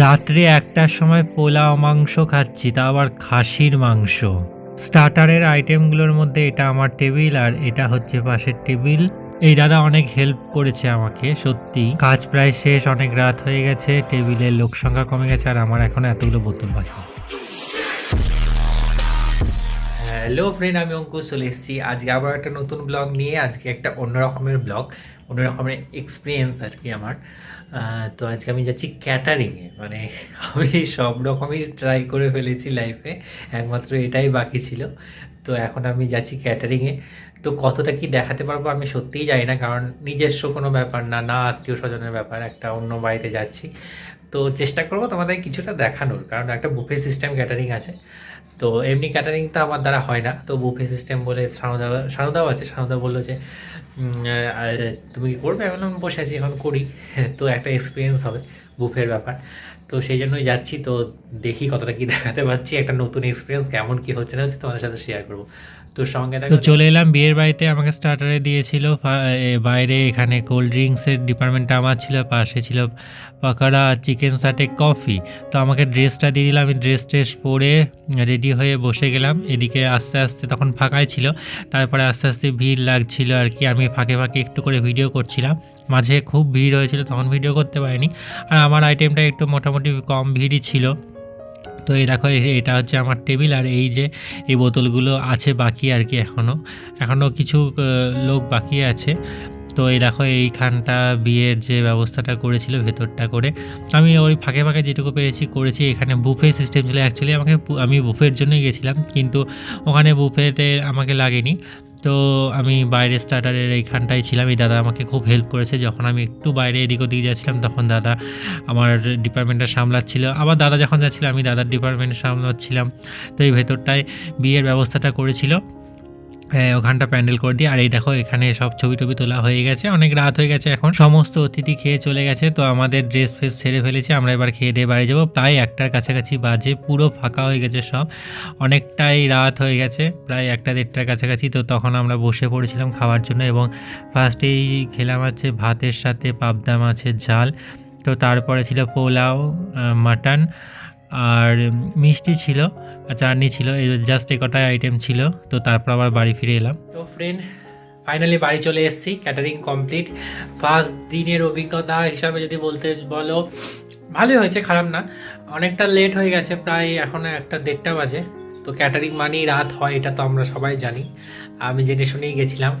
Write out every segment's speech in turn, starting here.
রাত্রে ১টার সময় পোলাও মাংস খাচ্ছি, তা আবার খাসির মাংস। স্টার্টারের আইটেমগুলোর মধ্যে এটা আমার টেবিল আর এটা হচ্ছে পাশের টেবিল। এই দাদা অনেক হেল্প করেছে আমাকে, সত্যি। কাজ প্রায় শেষ, অনেক রাত হয়ে গেছে, টেবিলের লোক সংখ্যা কমে গেছে আর আমার এখন এতগুলো বোতল বাকি। হ্যালো ফ্রেন্ড, আমি অঙ্কুশ চলে এসেছি আজকে আবার একটা নতুন ব্লগ নিয়ে। আজকে একটা অন্য রকমের ব্লগ, অন্য রকমের এক্সপিরিয়েন্স আর কি আমার। তো আজকে আমি যাচ্ছি ক্যাটারিংয়ে। মানে আমি সব রকমই ট্রাই করে ফেলেছি লাইফে, একমাত্র এটাই বাকি ছিল। তো এখন আমি যাচ্ছি ক্যাটারিংয়ে। তো কতটা কি দেখাতে পারবো আমি সত্যিই জানি না, কারণ নিজস্ব কোনো ব্যাপার না, না আত্মীয় স্বজনের ব্যাপার, একটা অন্য বাড়িতে যাচ্ছি। তো চেষ্টা করবো তোমাদের কিছুটা দেখানোর, কারণ একটা বুফে সিস্টেম ক্যাটারিং আছে। তো এমনি ক্যাটারিং তো আমার দ্বারা হয় না, তো বুফে সিস্টেম বলে সানুদাও আছে। সানুদা বললো যে তুমি কি করবে? এখন আমি বসে আছি, এখন করি। তো একটা এক্সপিরিয়েন্স হবে বুফের ব্যাপার। তো সেই জন্যই যাচ্ছি। তো দেখি কতটা কি দেখাতে পারছি, একটা নতুন এক্সপিরিয়েন্স কেমন কি হচ্ছে না হচ্ছে তোমাদের সাথে শেয়ার করবো। তো সঙ্গে তো চলে এলাম বিয়ের বাড়িতে। আমাকে স্টার্টারে দিয়েছিল বাইরে, এখানে কোল্ড ড্রিঙ্কসের ডিপার্টমেন্টটা আমার ছিল, পাশে ছিল পাকোড়া, চিকেন সাথে কফি। তো আমাকে ড্রেসটা দিয়ে দিলাম, আমি ড্রেস পরে রেডি হয়ে বসে গেলাম। এদিকে আস্তে আস্তে তখন ফাঁকাই ছিল, তারপরে আস্তে আস্তে ভিড় লাগছিল আর কি। আমি ফাঁকে ফাঁকে একটু করে ভিডিও করছিলাম, মাঝে খুব ভিড় হয়েছিল তখন ভিডিও করতে পারিনি। আর আমার আইটেমটা একটু মোটামুটি কম ভিড়ই ছিল। তো এই দেখো, এটা হচ্ছে আমার টেবিল আর এই যে এই বোতলগুলো আছে বাকি আর কি, এখনও কিছু লোক বাকি আছে। তো এই দেখো, এইখানটা বিয়ের যে ব্যবস্থাটা করেছিল ভেতরটা করে, আমি ওই ফাঁকে ফাঁকে যেটুকু পেরেছি করেছি। এখানে বুফে সিস্টেম ছিল, অ্যাকচুয়ালি আমি বুফের জন্যই গেছিলাম, কিন্তু ওখানে বুফেতে আমাকে লাগেনি। তো আমি বাইরে স্টার্টারের এইখানটাই ছিলাম। এই দাদা আমাকে খুব হেল্প করেছে, যখন আমি একটু বাইরে এদিক ওদিক যাচ্ছিলাম তখন দাদা আমার ডিপার্টমেন্টটা সামলাচ্ছিল, আবার দাদা যখন যাচ্ছিল আমি দাদার ডিপার্টমেন্ট সামলাচ্ছিলাম। তো এই ভেতরটায় বিয়ের ব্যবস্থাটা করেছিল, ওখানটা প্যান্ডেল করে দিয়ে। আর এই দেখো, এখানে সব ছবি টবি তোলা হয়ে গেছে, অনেক রাত হয়ে গেছে, এখন সমস্ত অতিথি খেয়ে চলে গেছে। তো আমাদের ড্রেস ফ্রেস ছেড়ে ফেলেছি, আমরা এবার খেয়ে দিয়ে বাড়ি যাবো। প্রায় 1টার কাছাকাছি বাজে, পুরো ফাঁকা হয়ে গেছে সব, অনেকটাই রাত হয়ে গেছে, প্রায় 1টা 1:30টার কাছাকাছি। তো তখন আমরা বসে পড়েছিলাম খাওয়ার জন্য, এবং ফার্স্টেই খেলাম হচ্ছে ভাতের সাথে পাবদা মাছের ঝাল। তো তারপরে ছিল পোলাও, মাটন, আর মিষ্টি ছিল, চাটনি ছিল। এই জাস্ট এই কটাই আইটেম ছিল। তো তারপর আবার বাড়ি ফিরে এলাম। তো ফ্রেন্ড, ফাইনালি বাড়ি চলে এসেছি, ক্যাটারিং কমপ্লিট। ফার্স্ট দিনের অভিজ্ঞতা হিসাবে যদি বলো, ভালোই হয়েছে, খারাপ না। অনেকটা লেট হয়ে গেছে, প্রায় এখন 1:30 বাজে। তো ক্যাটারিং মানেই রাত হয়, এটা তো আমরা সবাই জানি, আমি জেনে শুনেই গেছিলাম।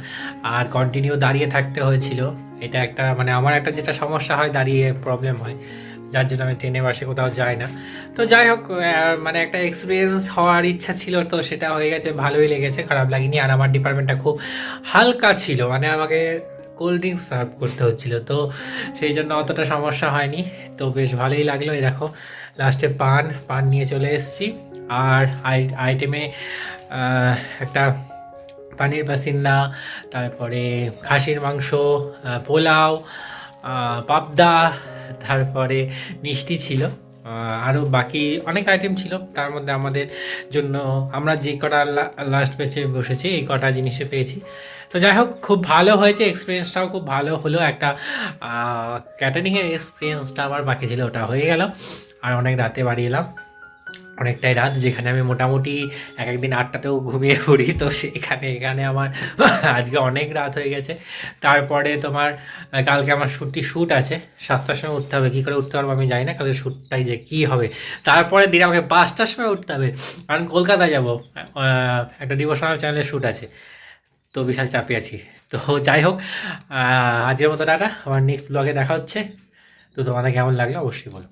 আর কন্টিনিউ দাঁড়িয়ে থাকতে হয়েছিল, এটা একটা মানে আমার একটা যেটা সমস্যা হয়, দাঁড়িয়ে প্রবলেম হয়, যার জন্য আমি ট্রেনে বাসে কোথাও যাই না। তো যাই হোক, মানে একটা এক্সপিরিয়েন্স হওয়ার ইচ্ছা ছিল, তো সেটা হয়ে গেছে, ভালোই লেগেছে, খারাপ লাগেনি। আর আমার ডিপার্টমেন্টটা খুব হালকা ছিল, মানে আমাকে কোল্ড ড্রিঙ্কস সার্ভ করতে হচ্ছিলো, তো সেই জন্য অতটা সমস্যা হয়নি। তো বেশ ভালোই লাগলো। এই দেখো, লাস্টে পান নিয়ে চলে এসেছি। আর আইটেমে একটা পানির পাসিন্দা, তারপরে খাসির মাংস, পোলাও, পাবদা, তারপরে মিষ্টি ছিল, আরও বাকি অনেক আইটেম ছিল। তার মধ্যে আমাদের জন্য আমরা যে কটা লাস্ট বেঁচে বসেছি এই কটা জিনিসে পেয়েছি। তো যাই হোক, খুব ভালো হয়েছে, এক্সপিরিয়েন্সটাও খুব ভালো হলো। একটা ক্যাটারিংয়ের এক্সপিরিয়েন্সটা আমার বাকি ছিল, ওটা হয়ে গেল। আর অনেক রাতে বাড়ি এলাম, অনেকটাই রাত, যেখানে আমি মোটামুটি একদিন 8টাতেও ঘুমিয়ে পড়ি। তো এখানে আমার আজকে অনেক রাত হয়ে গেছে। তারপরে তোমার কালকে আমার শ্যুট আছে, 7টার সময় উঠতে হবে। কী করে উঠতে পারবো আমি জানি না, কালকে শ্যুটটাই যে কী হবে। তারপরে দিন আমাকে 5টার সময় উঠতে হবে, কারণ কলকাতায় যাব, একটা ডিভোশনাল চ্যানেলের শ্যুট আছে। তো বিশাল চাপে আছি। তো যাই হোক, আজকের মতো টাটা, আমার নেক্সট ব্লগে দেখা হচ্ছে। তো তোমাদের কেমন লাগলো অবশ্যই বলো।